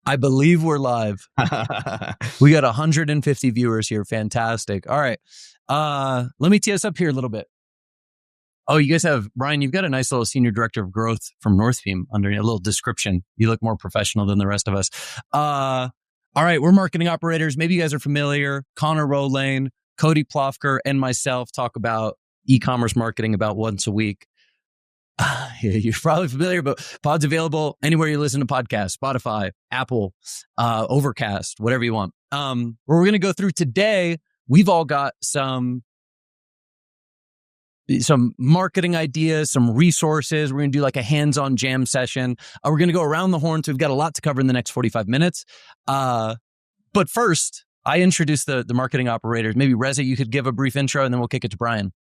I believe we're live. We got 150 viewers here. Fantastic. All right. Let me tee us up here a little bit. Oh, you guys have, Brian, you've got a nice little senior director of growth from Northbeam under a little description. You look more professional than the rest of us. All right. We're marketing operators. Maybe you guys are familiar. Connor Rolane, Cody Plofker, and myself talk about e-commerce marketing about once a week. You're probably familiar, but pod's available anywhere you listen to podcasts, Spotify, Apple, Overcast, whatever you want. Where we're going to go through today, we've all got some marketing ideas, some resources. We're going to do like a hands-on jam session. We're going to go around the horn. So we've got a lot to cover in the next 45 minutes. But first, I introduced the marketing operators. Maybe Reza, you could give a brief intro and then we'll kick it to Brian.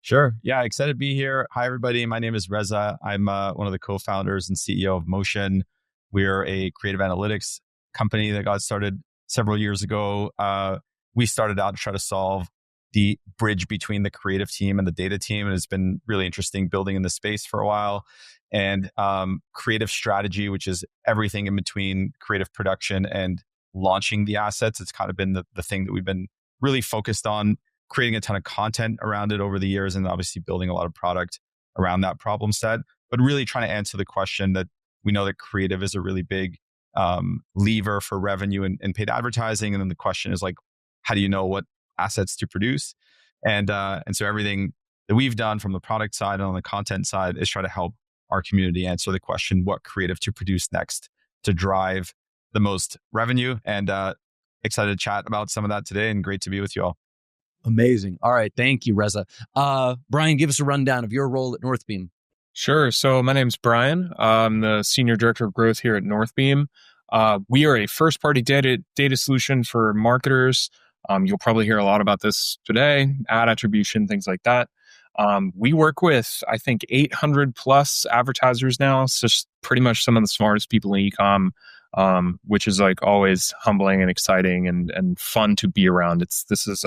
Sure. Yeah, excited to be here. Hi, everybody. My name is Reza. I'm one of the co-founders and CEO of Motion. We're a creative analytics company that got started several years ago. We started out to try to solve the bridge between the creative team and the data team. And it's been really interesting building in this space for a while. And creative strategy, which is everything in between creative production and launching the assets. It's kind of been the thing that we've been really focused on, creating a ton of content around it over the years, and obviously building a lot of product around that problem set, but really trying to answer the question that we know that creative is a really big lever for revenue and paid advertising. And then the question is like, how do you know what assets to produce? And so everything that we've done from the product side and on the content side is try to help our community answer the question, what creative to produce next to drive the most revenue. And excited to chat about some of that today, and great to be with you all. Amazing. All right. Thank you, Reza. Brian, give us a rundown of your role at Northbeam. Sure. So my name's Brian. I'm the Senior Director of Growth here at Northbeam. We are a first-party data solution for marketers. You'll probably hear a lot about this today, ad attribution, things like that. We work with, I think, 800 plus advertisers now. It's just pretty much some of the smartest people in e-com, which is like always humbling and exciting and fun to be around. This is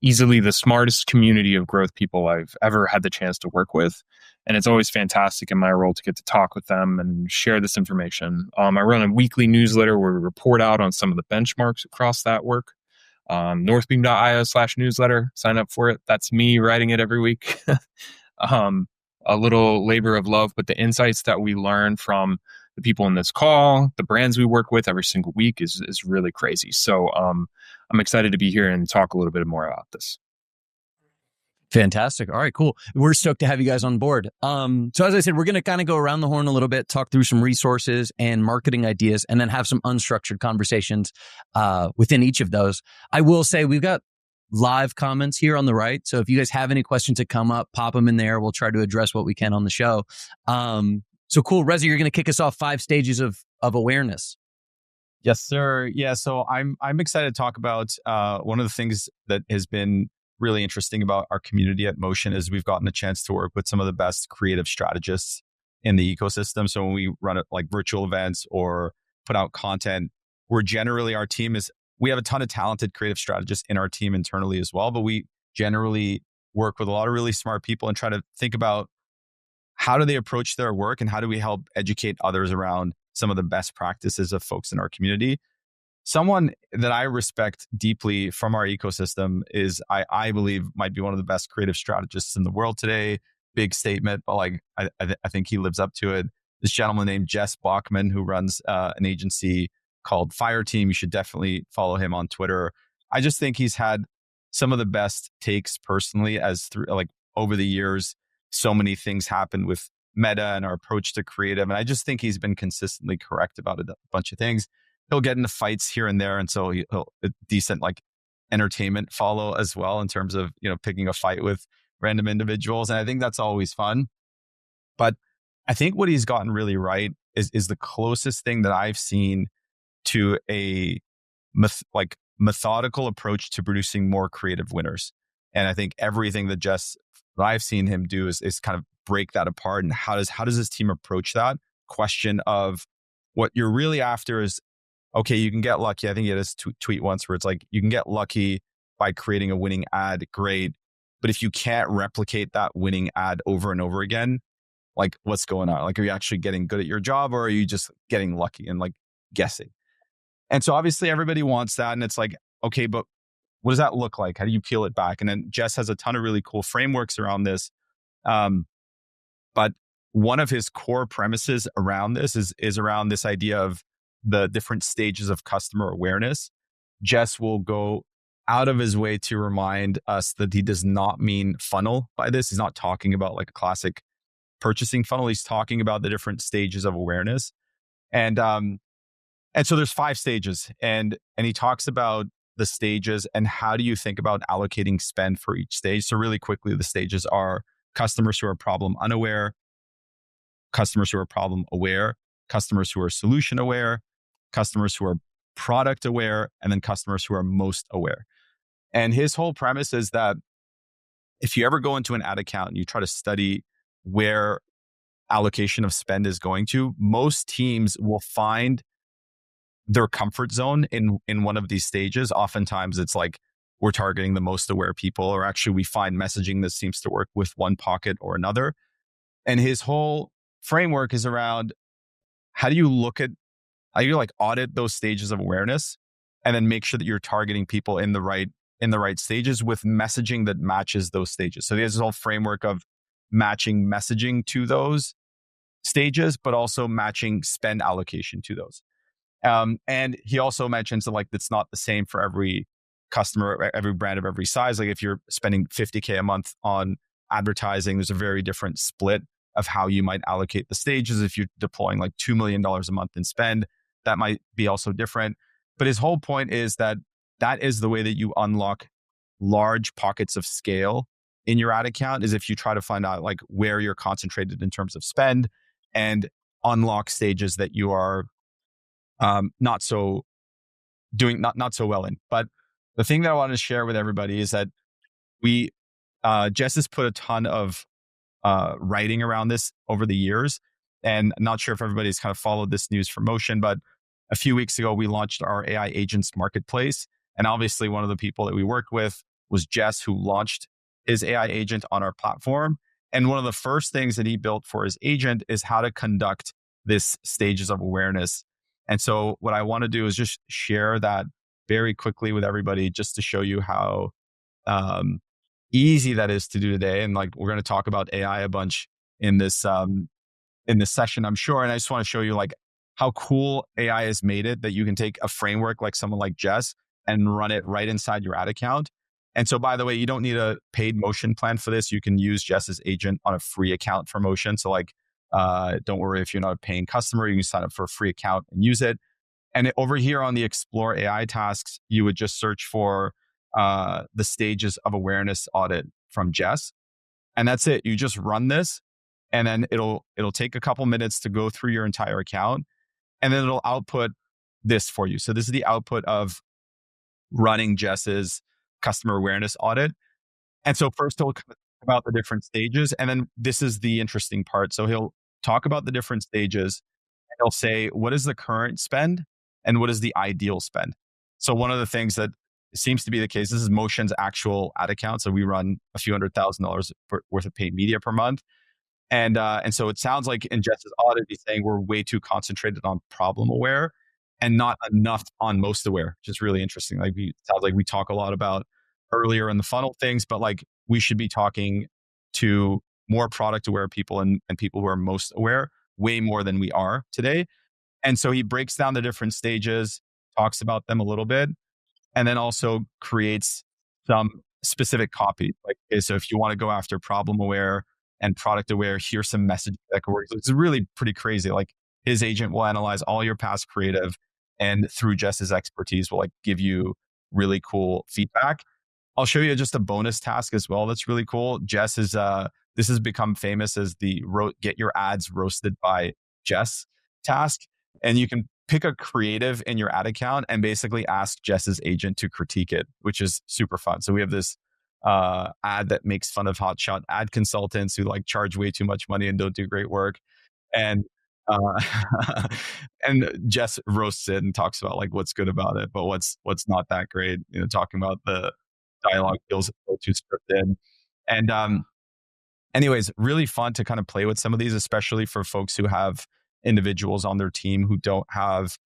easily the smartest community of growth people I've ever had the chance to work with. And it's always fantastic in my role to get to talk with them and share this information. I run a weekly newsletter where we report out on some of the benchmarks across that work. Northbeam.io/newsletter. Sign up for it. That's me writing it every week. A little labor of love, but the insights that we learn from the people in this call, the brands we work with every single week is really crazy. So I'm excited to be here and talk a little bit more about this. Fantastic. All right, cool. We're stoked to have you guys on board. So as I said, we're going to kind of go around the horn a little bit, talk through some resources and marketing ideas, and then have some unstructured conversations within each of those. I will say we've got live comments here on the right. So if you guys have any questions that come up, pop them in there. We'll try to address what we can on the show. So cool. Reza, you're going to kick us off 5 stages of awareness. Yes, sir. Yeah. So I'm excited to talk about one of the things that has been really interesting about our community at Motion is we've gotten a chance to work with some of the best creative strategists in the ecosystem. So when we run like virtual events or put out content, our team we have a ton of talented creative strategists in our team internally as well, but we generally work with a lot of really smart people and try to think about how do they approach their work and how do we help educate others around some of the best practices of folks in our community. Someone that I respect deeply from our ecosystem is, I believe, might be one of the best creative strategists in the world today. Big statement, but like I think he lives up to it. This gentleman named Jess Bachman, who runs an agency called Fireteam. You should definitely follow him on Twitter. I just think he's had some of the best takes personally, over the years. So many things happened with Meta and our approach to creative, and I just think he's been consistently correct about a bunch of things. He'll get into fights here and there, and so he'll a decent like entertainment follow as well in terms of picking a fight with random individuals, and I think that's always fun. But I think what he's gotten really right is the closest thing that I've seen to a methodical approach to producing more creative winners. And I think everything that I've seen him do is kind of break that apart. And how does his team approach that question of what you're really after is, okay, you can get lucky. I think he had this tweet once where it's like, you can get lucky by creating a winning ad, great. But if you can't replicate that winning ad over and over again, like what's going on? Like, are you actually getting good at your job or are you just getting lucky? And like, guessing. And so obviously everybody wants that. And it's like, okay, but what does that look like? How do you peel it back? And then Jess has a ton of really cool frameworks around this. But one of his core premises around this is around this idea of the different stages of customer awareness. Jess will go out of his way to remind us that he does not mean funnel by this. He's not talking about like a classic purchasing funnel. He's talking about the different stages of awareness. And so there's 5 stages, and he talks about the stages and how do you think about allocating spend for each stage. So really quickly, the stages are customers who are problem unaware, customers who are problem aware, customers who are solution aware, customers who are product aware, and then customers who are most aware. And his whole premise is that if you ever go into an ad account and you try to study where allocation of spend is going to, most teams will find their comfort zone in one of these stages. Oftentimes it's like we're targeting the most aware people, or actually we find messaging that seems to work with one pocket or another. And his whole framework is around how do you like audit those stages of awareness and then make sure that you're targeting people in the right stages with messaging that matches those stages. So there's this whole framework of matching messaging to those stages, but also matching spend allocation to those. And he also mentions that like it's not the same for every customer, every brand of every size. Like if you're spending $50K a month on advertising, there's a very different split of how you might allocate the stages. If you're deploying like $2 million a month in spend, that might be also different. But his whole point is that is the way that you unlock large pockets of scale in your ad account, is if you try to find out like where you're concentrated in terms of spend and unlock stages that you are not so well in. But the thing that I want to share with everybody is that Jess has put a ton of writing around this over the years. And I'm not sure if everybody's kind of followed this news from Motion, but a few weeks ago, we launched our AI agents marketplace. And obviously one of the people that we worked with was Jess, who launched his AI agent on our platform. And one of the first things that he built for his agent is how to conduct this stages of awareness. And so what I want to do is just share that very quickly with everybody, just to show you how easy that is to do today. And like, we're going to talk about AI a bunch in this session, I'm sure. And I just want to show you like how cool AI has made it, that you can take a framework like someone like Jess and run it right inside your ad account. And so, by the way, you don't need a paid Motion plan for this. You can use Jess's agent on a free account for Motion. So like, don't worry if you're not a paying customer, you can sign up for a free account and use it. And over here on the Explore AI tasks, you would just search for the stages of awareness audit from Jess. And that's it. You just run this, and then it'll take a couple minutes to go through your entire account, and then it'll output this for you. So this is the output of running Jess's customer awareness audit. And so first he'll talk about the different stages, and then this is the interesting part. So he'll talk about the different stages, and he'll say, what is the current spend and what is the ideal spend? So one of the things that seems to be the case, this is Motion's actual ad account. So we run a few $100,000 worth of paid media per month. And so it sounds like in Jess's audit, he's saying we're way too concentrated on problem aware and not enough on most aware, which is really interesting. Like it sounds like we talk a lot about earlier in the funnel things, but like we should be talking to more product aware people and people who are most aware way more than we are today. And so he breaks down the different stages, talks about them a little bit, and then also creates some specific copy. Like, okay, so if you want to go after problem aware and product aware, here's some message that could work. So it's really pretty crazy. Like his agent will analyze all your past creative, and through Jess's expertise will like give you really cool feedback. I'll show you just a bonus task as well that's really cool. Jess is this has become famous as the get your ads roasted by Jess task. And you can pick a creative in your ad account and basically ask Jess's agent to critique it, which is super fun. So we have this ad that makes fun of hotshot ad consultants who like charge way too much money and don't do great work. And and Jess roasts it and talks about like what's good about it, but what's not that great. You know, talking about the dialogue feels a little too scripted. And anyways, really fun to kind of play with some of these, especially for folks who have individuals on their team who don't have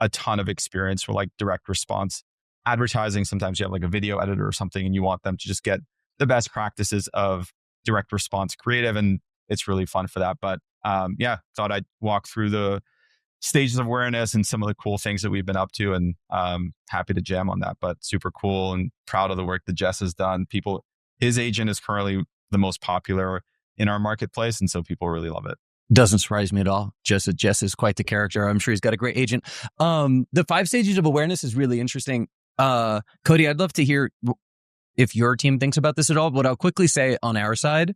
a ton of experience for like direct response advertising. Sometimes you have like a video editor or something and you want them to just get the best practices of direct response creative. And it's really fun for that. But thought I'd walk through the stages of awareness and some of the cool things that we've been up to, and happy to jam on that. But super cool and proud of the work that Jess has done. His agent is currently the most popular in our marketplace, and so people really love it. Doesn't surprise me at all. Jess is quite the character. I'm sure he's got a great agent. The 5 stages of awareness is really interesting. Cody, I'd love to hear if your team thinks about this at all. But I'll quickly say on our side,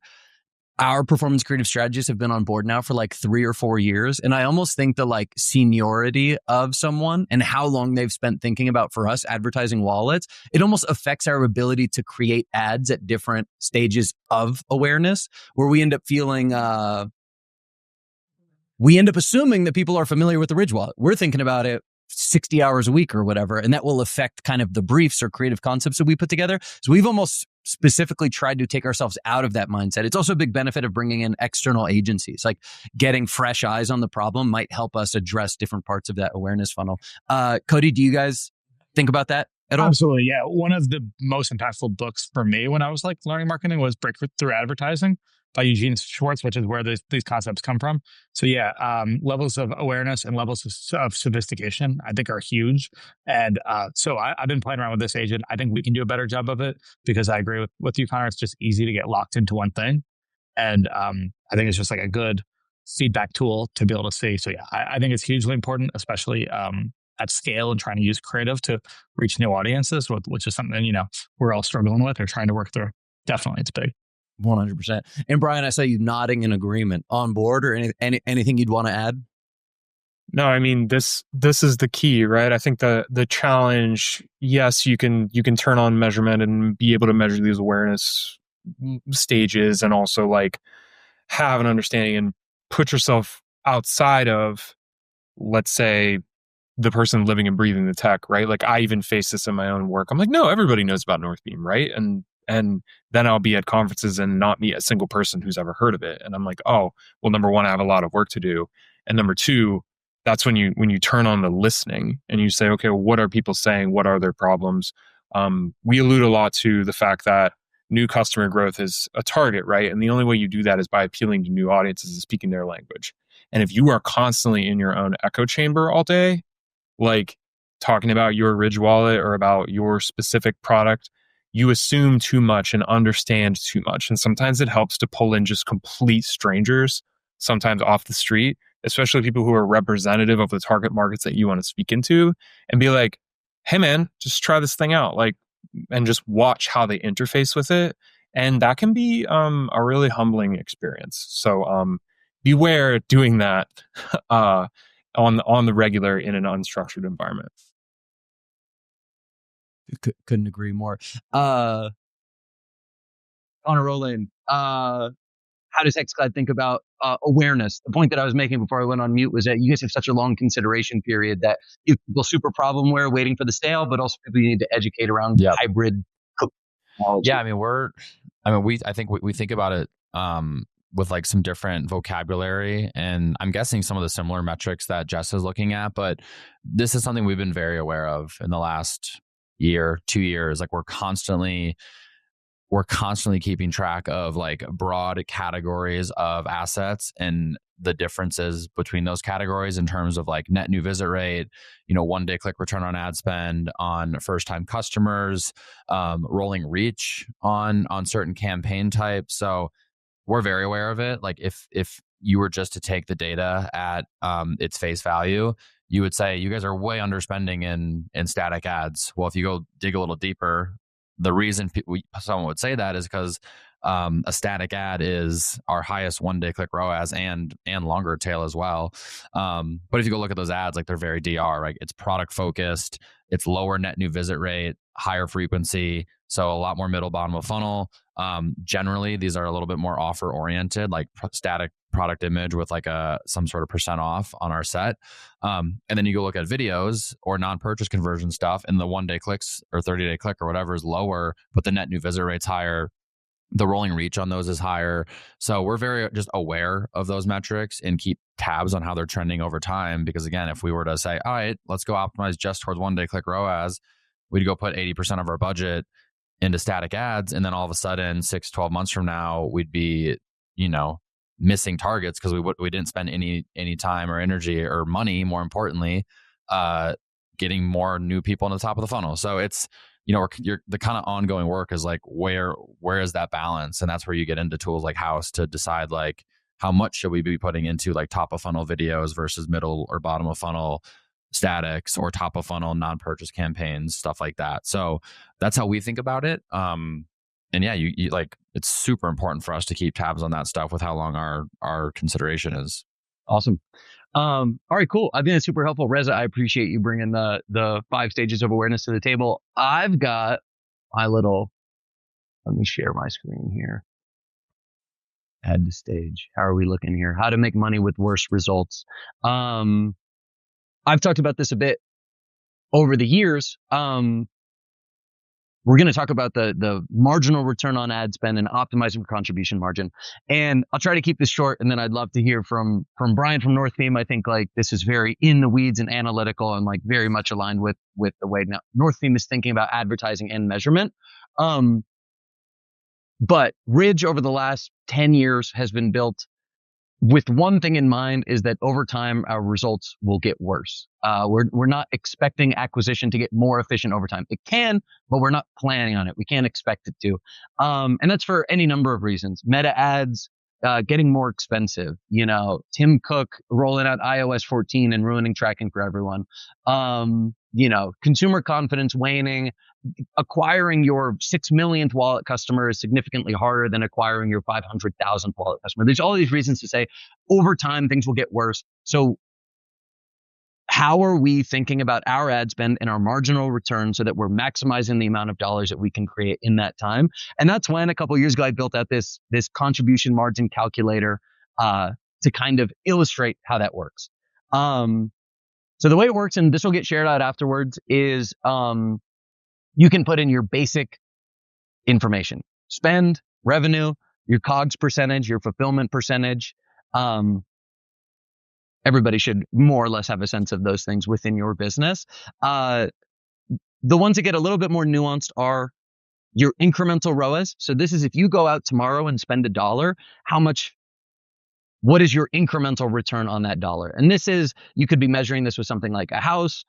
our performance creative strategists have been on board now for like 3 or 4 years. And I almost think the like seniority of someone and how long they've spent thinking about, for us, advertising wallets, it almost affects our ability to create ads at different stages of awareness, where we end up feeling, we end up assuming that people are familiar with the Ridge wallet. We're thinking about it 60 hours a week or whatever, and that will affect kind of the briefs or creative concepts that we put together. So we've almost specifically tried to take ourselves out of that mindset. It's also a big benefit of bringing in external agencies. Like getting fresh eyes on the problem might help us address different parts of that awareness funnel. Cody, do you guys think about that at all? Absolutely, yeah. One of the most impactful books for me when I was like learning marketing was Breakthrough Advertising by Eugene Schwartz, which is where these concepts come from. So levels of awareness and levels of sophistication, I think, are huge. And so I've been playing around with this agent. I think we can do a better job of it, because I agree with you, Connor. It's just easy to get locked into one thing. And I think it's just like a good feedback tool to be able to see. So I think it's hugely important, especially at scale and trying to use creative to reach new audiences, which is something, we're all struggling with or trying to work through. Definitely, it's big. 100%. And Brian, I saw you nodding in agreement. On board, or anything you'd want to add? No, I mean, this is the key, right? I think the challenge, yes, you can turn on measurement and be able to measure these awareness stages, and also like have an understanding and put yourself outside of, let's say, the person living and breathing the tech, right? Like I even face this in my own work. I'm like, no, everybody knows about Northbeam, right? And then I'll be at conferences and not meet a single person who's ever heard of it. And I'm like, oh, well, number one, I have a lot of work to do. And number two, that's when you turn on the listening and you say, okay, well, what are people saying? What are their problems? We allude a lot to the fact that new customer growth is a target, right? And the only way you do that is by appealing to new audiences and speaking their language. And if you are constantly in your own echo chamber all day, like talking about your Ridge wallet or about your specific product, you assume too much and understand too much. And sometimes it helps to pull in just complete strangers, sometimes off the street, especially people who are representative of the target markets that you want to speak into, and be like, hey man, just try this thing out, like, and just watch how they interface with it. And that can be a really humbling experience. So beware doing that on the regular in an unstructured environment. Couldn't agree more. Connor Rowland, how does XCloud think about awareness? The point that I was making before I went on mute was that you guys have such a long consideration period that you people super problemware waiting for the sale, but also people need to educate around hybrid technology. Yeah, I think we think about it with like some different vocabulary, and I'm guessing some of the similar metrics that Jess is looking at, but this is something we've been very aware of in the last year, 2 years. Like we're constantly keeping track of like broad categories of assets and the differences between those categories in terms of like net new visit rate, 1-day click return on ad spend on first time customers, rolling reach on certain campaign types. So we're very aware of it. Like if you were just to take the data at its face value, you would say you guys are way underspending in static ads. Well, if you go dig a little deeper, the reason someone would say that is because a static ad is our highest 1-day click ROAS and longer tail as well. But if you go look at those ads, like they're very DR, right? It's product focused, it's lower net new visit rate, higher frequency, so a lot more middle bottom of funnel. Generally, these are a little bit more offer oriented, like static product image with like some sort of % off on our set. And then you go look at videos or non-purchase conversion stuff, and the 1-day clicks or 30-day click or whatever is lower, but the net new visit rate's higher. The rolling reach on those is higher. So we're very just aware of those metrics and keep tabs on how they're trending over time. Because again, if we were to say, all right, let's go optimize just towards 1-day click ROAS, we'd go put 80% of our budget into static ads. And then all of a sudden, 6-12 months from now, we'd be, missing targets because we didn't spend any time or energy or money, more importantly, getting more new people on the top of the funnel. So it's, the kind of ongoing work is like, where is that balance? And that's where you get into tools like House to decide like, how much should we be putting into like top of funnel videos versus middle or bottom of funnel statics, or top of funnel non-purchase campaigns, stuff like that. So that's how we think about it. And yeah, you like, it's super important for us to keep tabs on that stuff with how long our consideration is. Awesome. All right, cool. I think that's super helpful. Reza, I appreciate you bringing the 5 stages of awareness to the table. I've got my let me share my screen here. Add to stage. How are we looking here? How to make money with worse results. I've talked about this a bit over the years. We're going to talk about the marginal return on ad spend and optimizing for contribution margin. And I'll try to keep this short, and then I'd love to hear from Brian from Northbeam. I think like this is very in the weeds and analytical and like very much aligned with the way now Northbeam is thinking about advertising and measurement. But Ridge over the last 10 years has been built with one thing in mind, is that over time, our results will get worse. We're not expecting acquisition to get more efficient over time. It can, but we're not planning on it. We can't expect it to. And that's for any number of reasons. Meta ads getting more expensive. Tim Cook rolling out iOS 14 and ruining tracking for everyone. Consumer confidence waning. Acquiring your 6 millionth wallet customer is significantly harder than acquiring your 500,000th wallet customer. There's all these reasons to say over time things will get worse. So how are we thinking about our ad spend and our marginal return so that we're maximizing the amount of dollars that we can create in that time? And that's when a couple of years ago I built out this contribution margin calculator to kind of illustrate how that works. So the way it works, and this will get shared out afterwards, is you can put in your basic information: spend, revenue, your COGS percentage, your fulfillment percentage. Everybody should more or less have a sense of those things within your business. The ones that get a little bit more nuanced are your incremental ROAS. So this is if you go out tomorrow and spend $1, what is your incremental return on that dollar? And this is, you could be measuring this with something like a House.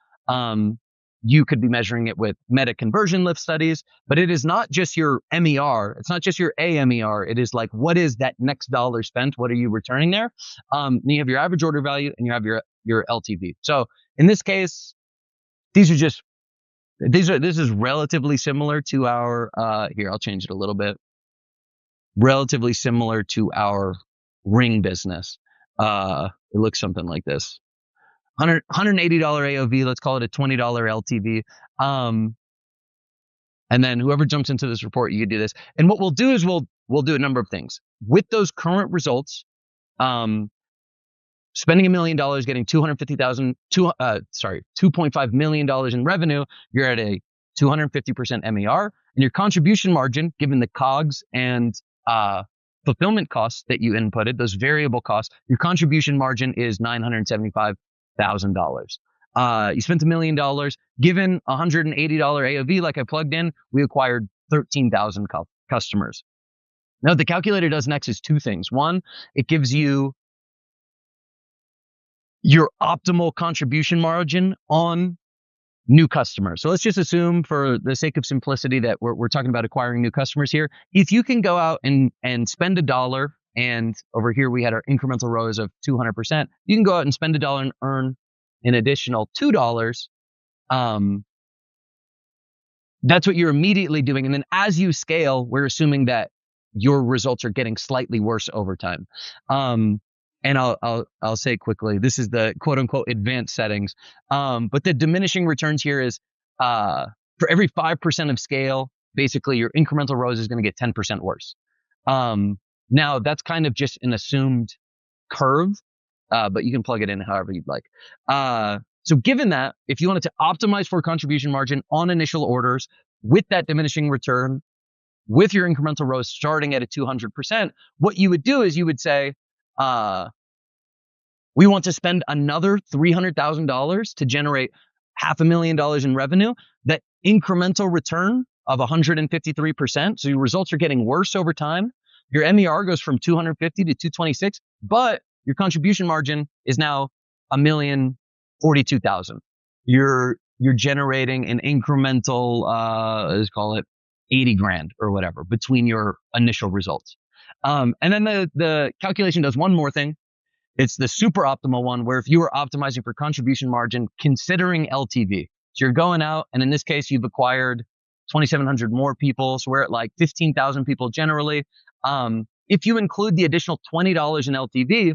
You could be measuring it with Meta conversion lift studies, but it is not just your MER. It's not just your AMER. It is like, what is that next dollar spent? What are you returning there? You have your average order value and you have your LTV. So in this case, this is relatively similar to our, here, I'll change it a little bit. Relatively similar to our Ring business. It looks something like this. $180 AOV, let's call it a $20 LTV. And then whoever jumps into this report, you can do this. And what we'll do is we'll do a number of things. With those current results, spending $1 million, getting $2.5 million in revenue, you're at a 250% MER. And your contribution margin, given the COGS and fulfillment costs that you inputted, those variable costs, your contribution margin is $975,000. You spent $1 million. Given $180 AOV, like I plugged in, we acquired 13,000 customers. Now, what the calculator does next is 2 things. One, it gives you your optimal contribution margin on new customers. So let's just assume, for the sake of simplicity, that we're talking about acquiring new customers here. If you can go out and spend $1, and over here we had our incremental ROAS of 200%, you can go out and spend $1 and earn an additional $2. That's what you're immediately doing. And then as you scale, we're assuming that your results are getting slightly worse over time. And I'll say quickly, this is the quote unquote advanced settings. But the diminishing returns here is for every 5% of scale, basically your incremental ROAS is going to get 10% worse. Now that's kind of just an assumed curve, but you can plug it in however you'd like. So given that, if you wanted to optimize for contribution margin on initial orders with that diminishing return, with your incremental ROAS starting at a 200%, what you would do is you would say, we want to spend another $300,000 to generate $500,000 in revenue. That incremental return of 153%. So your results are getting worse over time. Your MER goes from 250 to 226, but your contribution margin is now $1,042,000. You're generating an incremental, let's call it 80 grand or whatever between your initial results. And then the calculation does one more thing. It's the super optimal one, where if you are optimizing for contribution margin, considering LTV. So you're going out, and in this case, you've acquired 2,700 more people. So we're at like 15,000 people generally. If you include the additional $20 in LTV,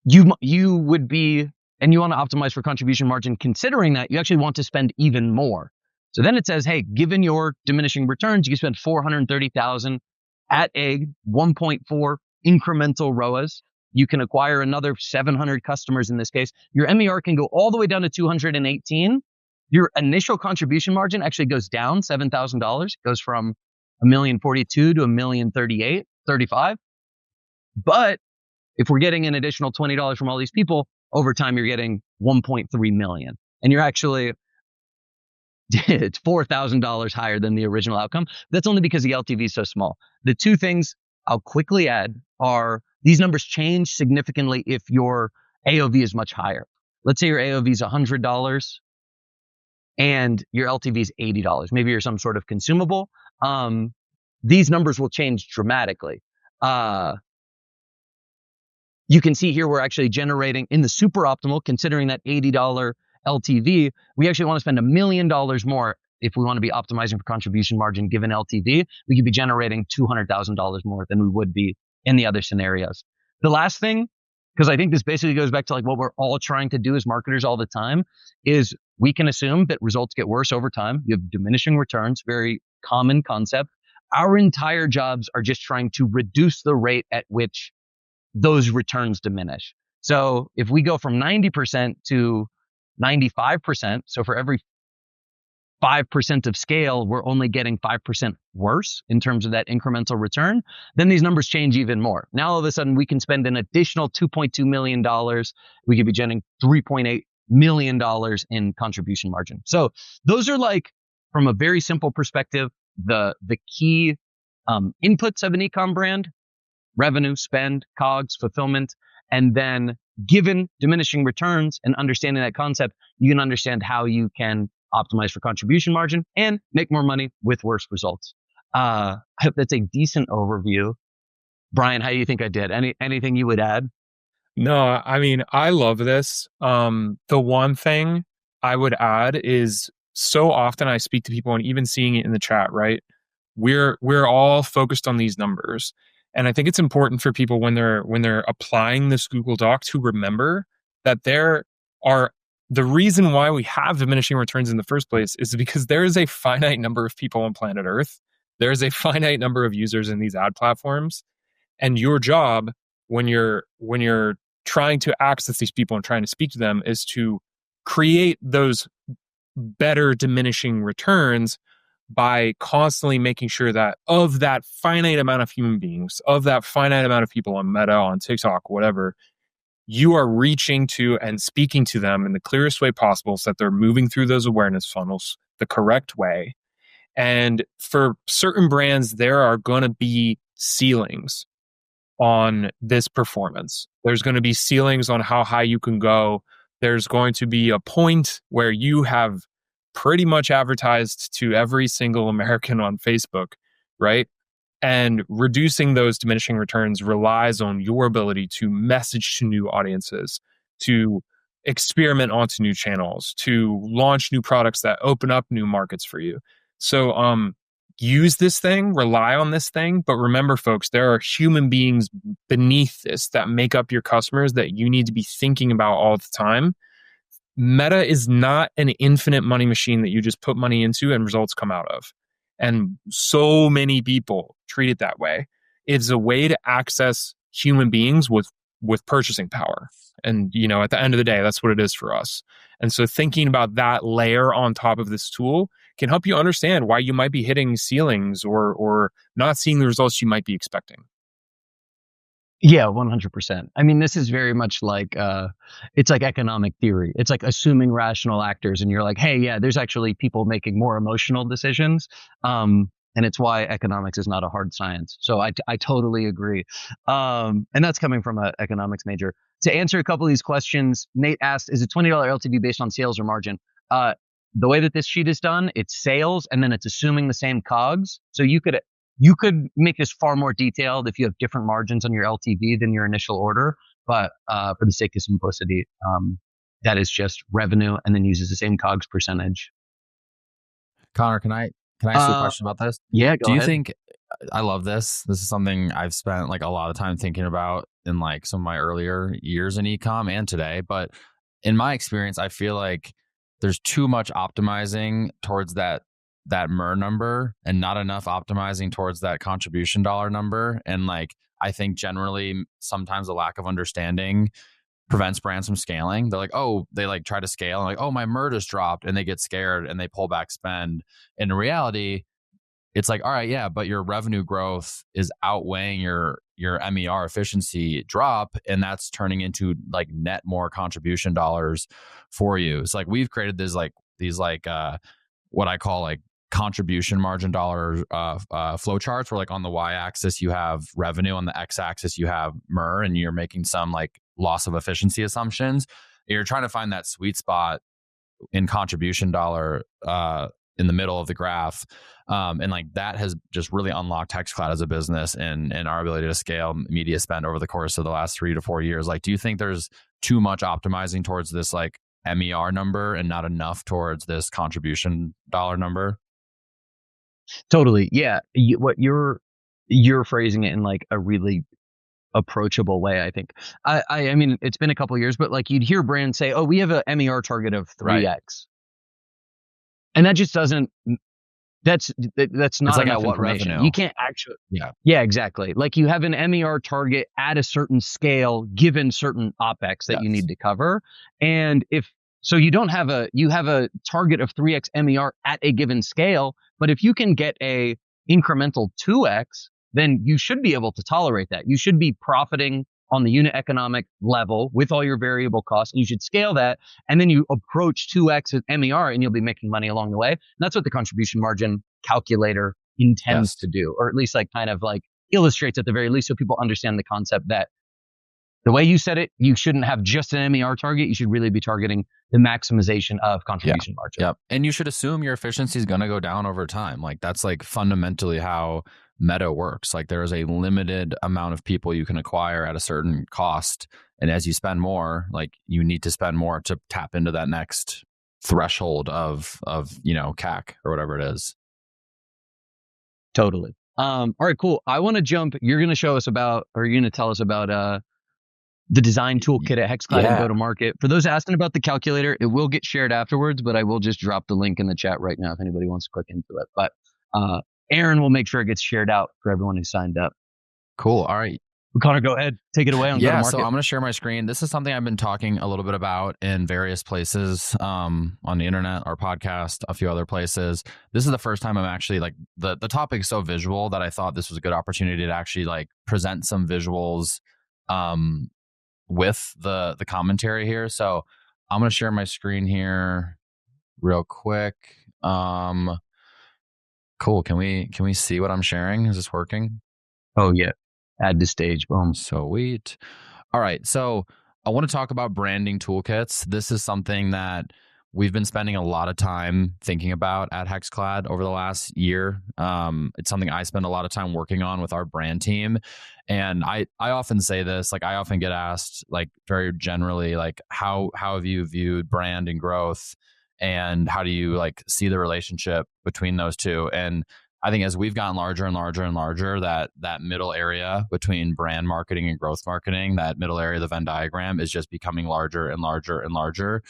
you would be, and you want to optimize for contribution margin, considering that, you actually want to spend even more. So then it says, hey, given your diminishing returns, you spend $430,000 at a 1.4 incremental ROAS. You can acquire another 700 customers in this case. Your MER can go all the way down to 218. Your initial contribution margin actually goes down $7,000. It goes from $1,042,000 to $1,038,35. But if we're getting an additional $20 from all these people, over time you're getting $1.3 million. And you're actually, it's $4,000 higher than the original outcome. That's only because the LTV is so small. The two things I'll quickly add are these numbers change significantly if your AOV is much higher. Let's say your AOV is $100 and your LTV is $80. Maybe you're some sort of consumable. These numbers will change dramatically. You can see here we're actually generating in the super optimal, considering that $80 LTV, we actually want to spend $1 million more if we want to be optimizing for contribution margin given LTV. We could be generating $200,000 more than we would be in the other scenarios. The last thing, because I think this basically goes back to like what we're all trying to do as marketers all the time, is we can assume that results get worse over time. You have diminishing returns, very common concept. Our entire jobs are just trying to reduce the rate at which those returns diminish. So if we go from 90% to 95%, so for every 5% of scale, we're only getting 5% worse in terms of that incremental return, then these numbers change even more. Now, all of a sudden, we can spend an additional $2.2 million. We could be generating $3.8 million in contribution margin. So those are like, from a very simple perspective, the key inputs of an e-com brand: revenue, spend, COGS, fulfillment. And then given diminishing returns and understanding that concept, you can understand how you can optimize for contribution margin and make more money with worse results. I hope that's a decent overview. Brian, how do you think I did? Anything you would add? No, I mean, I love this. The one thing I would add is, so often I speak to people, and even seeing it in the chat, right? We're all focused on these numbers. And I think it's important for people when they're applying this Google Doc to remember that the reason why we have diminishing returns in the first place is because there is a finite number of people on planet Earth. There is a finite number of users in these ad platforms. And your job when you're trying to access these people and trying to speak to them is to create those better diminishing returns by constantly making sure that of that finite amount of human beings, of that finite amount of people on Meta, on TikTok, whatever, you are reaching to and speaking to them in the clearest way possible so that they're moving through those awareness funnels the correct way. And for certain brands, there are going to be ceilings on this performance. There's going to be ceilings on how high you can go. There's going to be a point where you have pretty much advertised to every single American on Facebook, right? And reducing those diminishing returns relies on your ability to message to new audiences, to experiment onto new channels, to launch new products that open up new markets for you. So use this thing, rely on this thing, but remember, folks, there are human beings beneath this that make up your customers that you need to be thinking about all the time. Meta is not an infinite money machine that you just put money into and results come out of. And so many people treat it that way. It's a way to access human beings with with purchasing power. And, at the end of the day, that's what it is for us. And so thinking about that layer on top of this tool can help you understand why you might be hitting ceilings or not seeing the results you might be expecting. Yeah, 100%. I mean, this is very much like, it's like economic theory. It's like assuming rational actors, and you're like, hey, yeah, there's actually people making more emotional decisions. And it's why economics is not a hard science. So I totally agree. And that's coming from an economics major. To answer a couple of these questions, Nate asked, is it $20 LTV based on sales or margin? The way that this sheet is done, it's sales, and then it's assuming the same COGS. So you could make this far more detailed if you have different margins on your LTV than your initial order. But for the sake of simplicity, that is just revenue and then uses the same COGS percentage. Connor, can I ask you a question about this? Yeah, Do you think, I love this. This is something I've spent like a lot of time thinking about in like some of my earlier years in ecom and today. But in my experience, I feel like there's too much optimizing towards that MER number and not enough optimizing towards that contribution dollar number. And like, I think generally sometimes a lack of understanding prevents brands from scaling. They're like, oh, they like try to scale and like, oh, my MER just dropped, and they get scared and they pull back spend. And in reality, it's like, all right, yeah, but your revenue growth is outweighing your MER efficiency drop, and that's turning into like net more contribution dollars for you. It's like we've created these what I call like contribution margin dollar flow charts, where like on the y-axis you have revenue, on the x-axis you have MER, and you're making some like loss of efficiency assumptions. You're trying to find that sweet spot in contribution dollar in the middle of the graph. And like that has just really unlocked HexCloud as a business and our ability to scale media spend over the course of the last 3 to 4 years. Like, do you think there's too much optimizing towards this like MER number and not enough towards this contribution dollar number? Totally. Yeah. What you're phrasing it in like a really approachable way, I think. I mean, it's been a couple of years, but like you'd hear brands say, oh, we have a MER target of 3x. Right. And that just doesn't, that's not like enough what information. Revenue? You can't actually, yeah, exactly. Like you have an MER target at a certain scale, given certain OpEx that you need to cover. And so you have a target of 3x MER at a given scale, but if you can get a incremental 2x, then you should be able to tolerate that. You should be profiting on the unit economic level with all your variable costs. And you should scale that. And then you approach 2x at MER and you'll be making money along the way. And that's what the contribution margin calculator intends to do, or at least like kind of like illustrates at the very least, so people understand the concept that the way you said it, you shouldn't have just an MER target. You should really be targeting the maximization of contribution margin. Yep. And you should assume your efficiency is going to go down over time. Like that's like fundamentally how Meta works. Like there is a limited amount of people you can acquire at a certain cost. And as you spend more, like you need to spend more to tap into that next threshold of CAC or whatever it is. Totally. All right, cool. I want to jump. You're going to show us about, or you're going to tell us about the design toolkit at HexCloud and go-to-market. For those asking about the calculator, it will get shared afterwards, but I will just drop the link in the chat right now if anybody wants to click into it. But Aaron will make sure it gets shared out for everyone who signed up. Cool. All right. Connor, go ahead. Take it away on go-to-market. So I'm going to share my screen. This is something I've been talking a little bit about in various places on the internet, our podcast, a few other places. This is the first time I'm actually like, the topic is so visual that I thought this was a good opportunity to actually like present some visuals with the commentary here. So I'm going to share my screen here real quick. Cool. Can we see what I'm sharing? Is this working? Oh yeah. Add to stage. Boom. Sweet. All right. So I want to talk about branding toolkits. This is something that we've been spending a lot of time thinking about at HexCloud over the last year. It's something I spend a lot of time working on with our brand team. And I often say this, like I often get asked like very generally, like how have you viewed brand and growth? And how do you like see the relationship between those two? And I think as we've gotten larger and larger and larger, that middle area between brand marketing and growth marketing, that middle area of the Venn diagram is just becoming larger and larger and larger.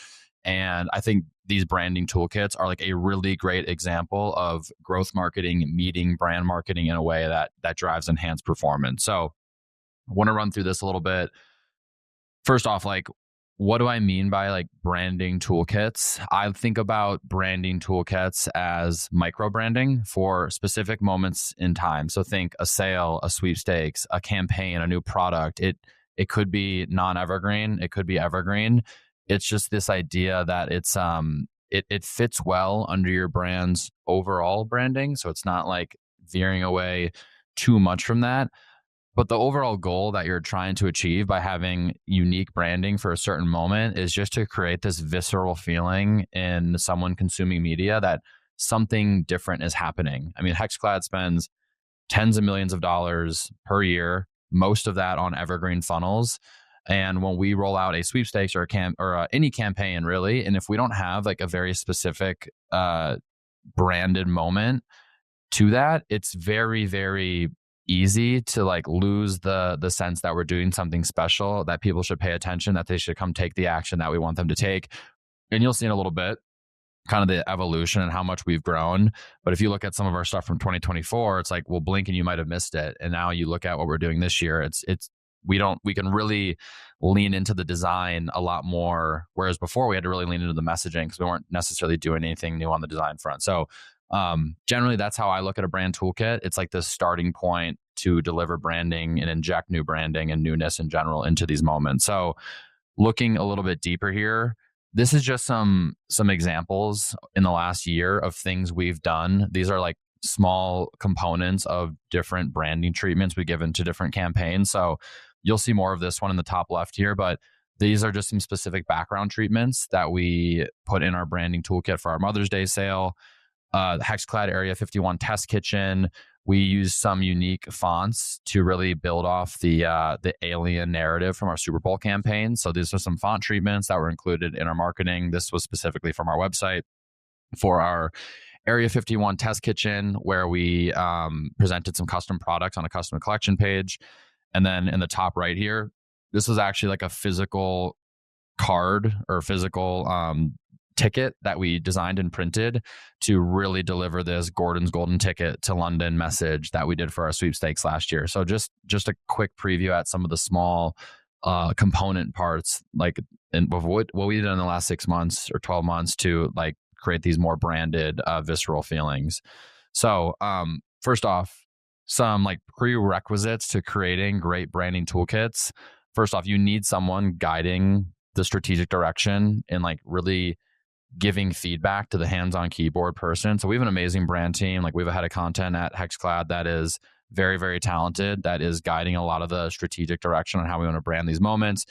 And I think these branding toolkits are like a really great example of growth marketing meeting brand marketing in a way that drives enhanced performance. So I want to run through this a little bit. first off, like, what do I mean by like branding toolkits? I think about branding toolkits as micro branding for specific moments in time. So think a sale, a sweepstakes, a campaign, a new product. It could be non-evergreen, it could be evergreen. It's just this idea that it fits well under your brand's overall branding. So it's not like veering away too much from that. But the overall goal that you're trying to achieve by having unique branding for a certain moment is just to create this visceral feeling in someone consuming media that something different is happening. I mean, Hexclad spends tens of millions of dollars per year, most of that on evergreen funnels. And when we roll out a sweepstakes or any campaign really, and if we don't have like a very specific branded moment to that, it's very, very easy to like lose the sense that we're doing something special, that people should pay attention, that they should come take the action that we want them to take. And you'll see in a little bit kind of the evolution and how much we've grown. But if you look at some of our stuff from 2024, it's like, well, blink and you might have missed it. And now you look at what we're doing this year, we can really lean into the design a lot more. Whereas before we had to really lean into the messaging because we weren't necessarily doing anything new on the design front. So generally that's how I look at a brand toolkit. It's like the starting point to deliver branding and inject new branding and newness in general into these moments. So looking a little bit deeper here, this is just some examples in the last year of things we've done. These are like small components of different branding treatments we give into different campaigns. So you'll see more of this one in the top left here, but these are just some specific background treatments that we put in our branding toolkit for our Mother's Day sale. The Hexclad Area 51 test kitchen. We use some unique fonts to really build off the alien narrative from our Super Bowl campaign. So these are some font treatments that were included in our marketing. This was specifically from our website for our Area 51 test kitchen, where we presented some custom products on a custom collection page. And then in the top right here, this was actually like a physical card or physical ticket that we designed and printed to really deliver this Gordon's Golden Ticket to London message that we did for our sweepstakes last year. So just a quick preview at some of the small component parts, like of what we did in the last 6 months or 12 months to like create these more branded, visceral feelings. So first off, some like prerequisites to creating great branding toolkits. First off, you need someone guiding the strategic direction and like really giving feedback to the hands-on keyboard person. So we have an amazing brand team. Like we have a head of content at Hexclad that is very, very talented, that is guiding a lot of the strategic direction on how we want to brand these moments.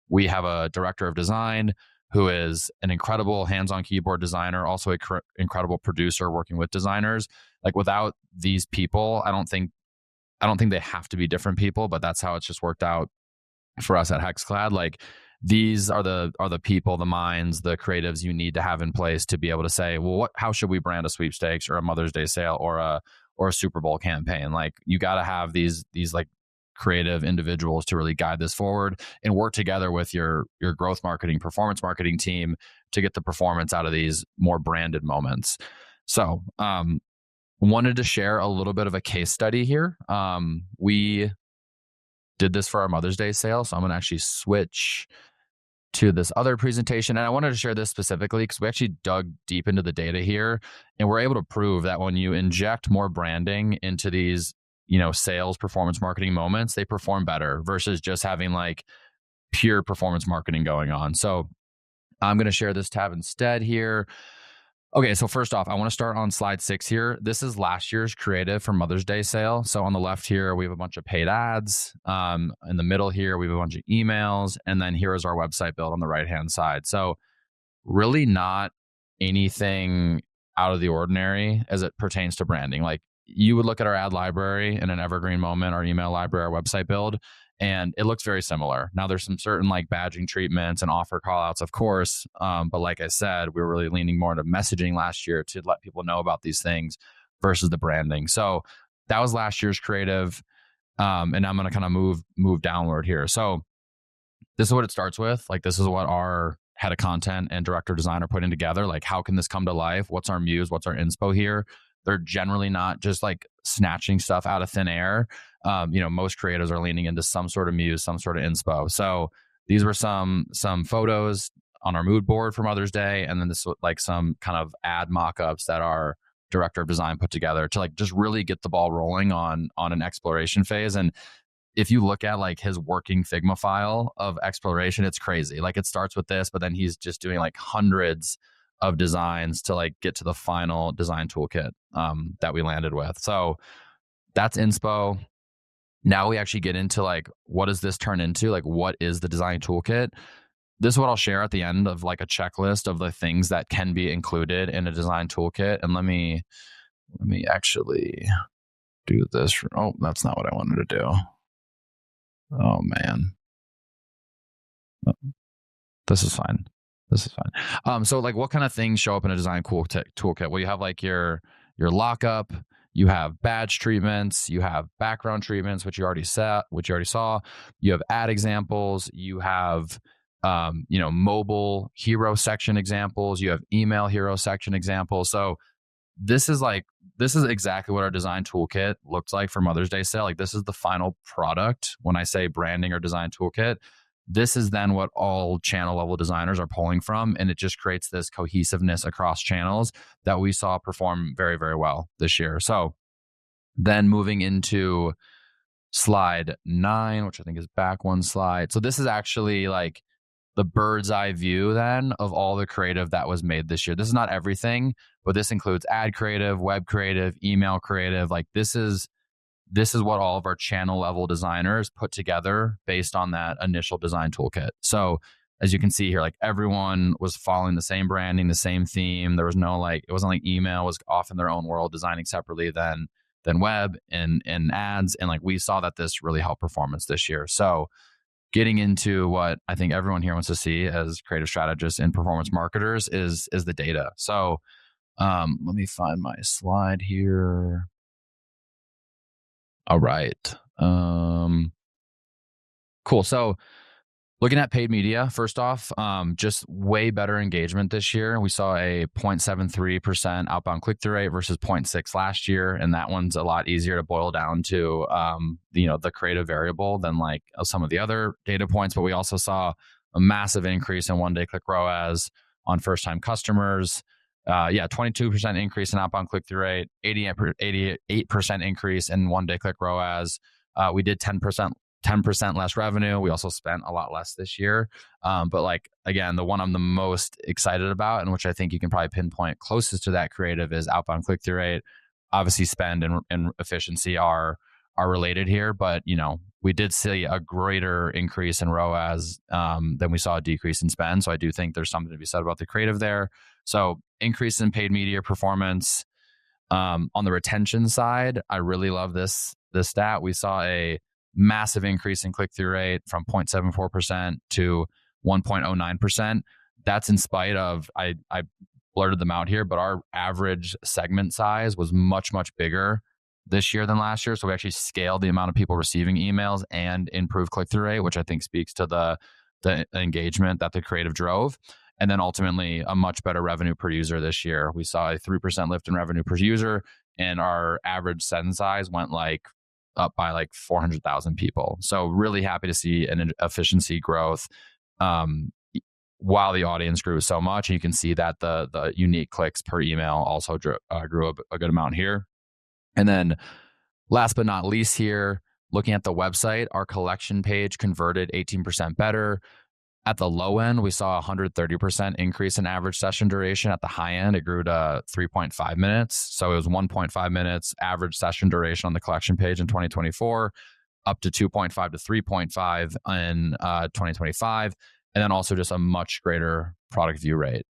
We have a director of design who is an incredible hands-on keyboard designer, also an incredible producer working with designers. Like without these people, I don't think they have to be different people, but that's how it's just worked out for us at Hexclad. Like these are the people, the minds, the creatives you need to have in place to be able to say, well, how should we brand a sweepstakes or a Mother's Day sale or a Super Bowl campaign? Like you got to have these like creative individuals to really guide this forward and work together with your growth marketing, performance marketing team to get the performance out of these more branded moments. So, wanted to share a little bit of a case study here. We did this for our Mother's Day sale. So I'm going to actually switch to this other presentation. And I wanted to share this specifically because we actually dug deep into the data here and we're able to prove that when you inject more branding into these, sales performance marketing moments, they perform better versus just having like pure performance marketing going on. So I'm going to share this tab instead here. Okay, so first off, I want to start on slide 6 here. This is last year's creative for Mother's Day sale. So on the left here, we have a bunch of paid ads. In the middle here, we have a bunch of emails. And then here is our website build on the right-hand side. So really not anything out of the ordinary as it pertains to branding. Like you would look at our ad library in an evergreen moment, our email library, our website build, and it looks very similar. Now there's some certain like badging treatments and offer callouts, of course. But like I said, we were really leaning more into messaging last year to let people know about these things versus the branding. So that was last year's creative. And I'm going to kind of move downward here. So this is what it starts with. Like this is what our head of content and director of design are putting together. Like how can this come to life? What's our muse? What's our inspo here? They're generally not just like snatching stuff out of thin air. Most creators are leaning into some sort of muse, some sort of inspo. So these were some photos on our mood board for Mother's Day, and then this like some kind of ad mock-ups that our director of design put together to like just really get the ball rolling on an exploration phase. And if you look at like his working Figma file of exploration, it's crazy. Like it starts with this, but then he's just doing like hundreds of designs to like get to the final design toolkit that we landed with. So that's inspo. Now we actually get into like, what does this turn into? Like, what is the design toolkit? This is what I'll share at the end of like a checklist of the things that can be included in a design toolkit. And let me actually do this. Oh, that's not what I wanted to do. Oh man. This is fine. So like what kind of things show up in a design toolkit? Well, you have like your lockup, you have badge treatments, you have background treatments, which you already saw. You have ad examples, you have mobile hero section examples, you have email hero section examples. So this is exactly what our design toolkit looked like for Mother's Day sale. Like this is the final product. When I say branding or design toolkit, this is then what all channel level designers are pulling from. And it just creates this cohesiveness across channels that we saw perform very, very well this year. So then moving into slide 9, which I think is back one slide. So this is actually like the bird's eye view then of all the creative that was made this year. This is not everything, but this includes ad creative, web creative, email creative. Like this is what all of our channel level designers put together based on that initial design toolkit. So as you can see here, like everyone was following the same branding, the same theme. There was no like, it wasn't like email was off in their own world designing separately than web and ads. And like we saw that this really helped performance this year. So getting into what I think everyone here wants to see as creative strategists and performance marketers is the data. So let me find my slide here. All right. Cool. So looking at paid media, first off, just way better engagement this year. We saw a 0.73% outbound click-through rate versus 0.6 last year. And that one's a lot easier to boil down to, the creative variable than like some of the other data points. But we also saw a massive increase in one-day click ROAS on first-time customers. 22% increase in outbound click-through rate, 88% increase in one-day click ROAS. We did 10% less revenue. We also spent a lot less this year. But like, again, the one I'm the most excited about, and which I think you can probably pinpoint closest to that creative, is outbound click-through rate. Obviously, spend and efficiency are related here, but we did see a greater increase in ROAS than we saw a decrease in spend. So I do think there's something to be said about the creative there. So increase in paid media performance. On the retention side, I really love this stat. We saw a massive increase in click-through rate from 0.74% to 1.09%. That's in spite of, I blurted them out here, but our average segment size was much, much bigger this year than last year. So we actually scaled the amount of people receiving emails and improved click-through rate, which I think speaks to the engagement that the creative drove. And then ultimately a much better revenue per user this year. We saw a 3% lift in revenue per user, and our average send size went up by like 400,000 people. So really happy to see an efficiency growth while the audience grew so much. And you can see that the unique clicks per email also grew a good amount here. And then last but not least here, looking at the website, our collection page converted 18% better. At the low end, we saw a 130% increase in average session duration. At the high end, it grew to 3.5 minutes. So it was 1.5 minutes average session duration on the collection page in 2024, up to 2.5 to 3.5 in 2025. And then also just a much greater product view rate.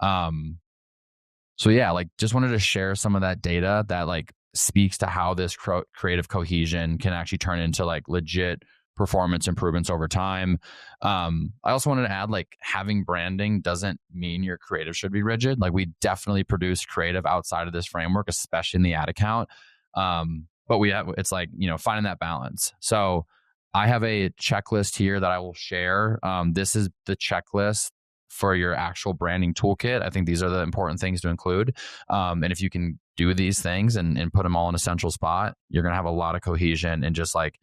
Just wanted to share some of that data that like speaks to how this creative cohesion can actually turn into like legit performance improvements over time. I also wanted to add, like, having branding doesn't mean your creative should be rigid. Like, we definitely produce creative outside of this framework, especially in the ad account. But it's like, finding that balance. So I have a checklist here that I will share. This is the checklist for your actual branding toolkit. I think these are the important things to include. And if you can do these things and put them all in a central spot, you're going to have a lot of cohesion and just like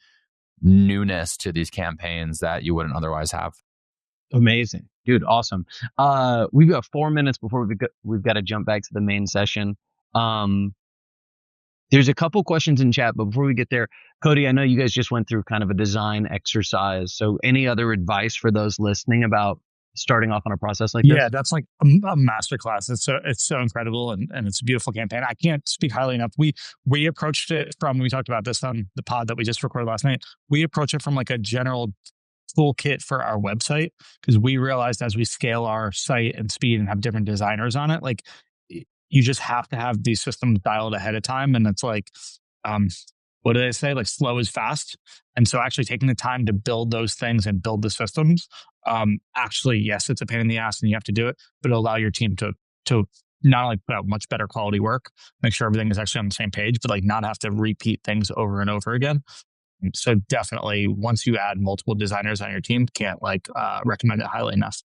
newness to these campaigns that you wouldn't otherwise have. Amazing, dude. Awesome. We've got 4 minutes before we've got to jump back to the main session. There's a couple questions in chat, but before we get there, Cody, I know you guys just went through kind of a design exercise. So any other advice for those listening about starting off on a process like this? Yeah, that's like a masterclass. It's so incredible, and it's a beautiful campaign. I can't speak highly enough. We approached it from, we talked about this on the pod that we just recorded last night. We approached it from like a general toolkit for our website, because we realized as we scale our site and speed and have different designers on it, like you just have to have these systems dialed ahead of time. And it's like, what do they say? Like slow is fast. And so actually taking the time to build those things and build the systems, actually, yes, it's a pain in the ass and you have to do it, but it'll allow your team to not only put out much better quality work, make sure everything is actually on the same page, but like not have to repeat things over and over again. So definitely, once you add multiple designers on your team, can't recommend it highly enough.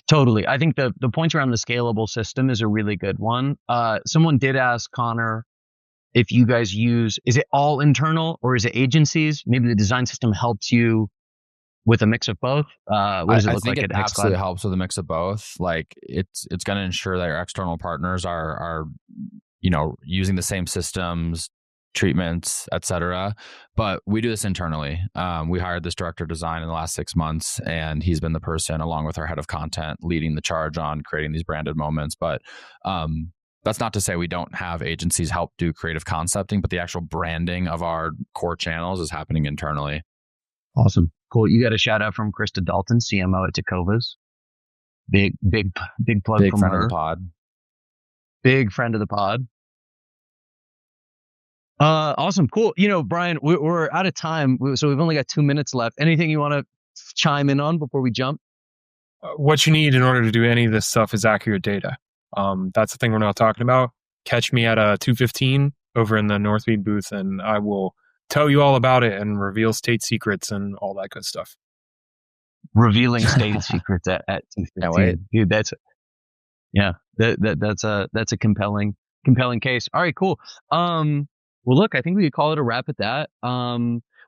Totally. I think the points around the scalable system is a really good one. Someone did ask Connor if you guys is it all internal or is it agencies? Maybe the design system helps you with a mix of both. What does it look like? It absolutely helps with a mix of both. Like it's going to ensure that your external partners are using the same systems, treatments, etc. But we do this internally. We hired this director of design in the last 6 months, and he's been the person, along with our head of content, leading the charge on creating these branded moments. But that's not to say we don't have agencies help do creative concepting, but the actual branding of our core channels is happening internally. Awesome. Cool. You got a shout out from Krista Dalton, CMO at Tecovas. Big plug Big from friend her. of the pod. Big friend of the pod. Awesome. Cool. Brian, we're out of time, so we've only got 2 minutes left. Anything you want to chime in on before we jump? What you need in order to do any of this stuff is accurate data. That's the thing we're not talking about. Catch me at 2:15 over in the Northbeam booth, and I will tell you all about it and reveal state secrets and all that good stuff. Revealing state secrets at 2:15. Dude, that's a compelling case. All right, cool. Well, look, I think we could call it a wrap at that.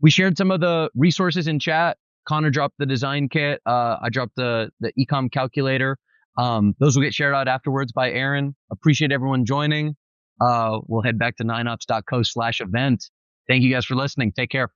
We shared some of the resources in chat. Connor dropped the design kit. I dropped the ecom calculator. Those will get shared out afterwards by Aaron. Appreciate everyone joining. We'll head back to 9ops.co/event. Thank you guys for listening. Take care.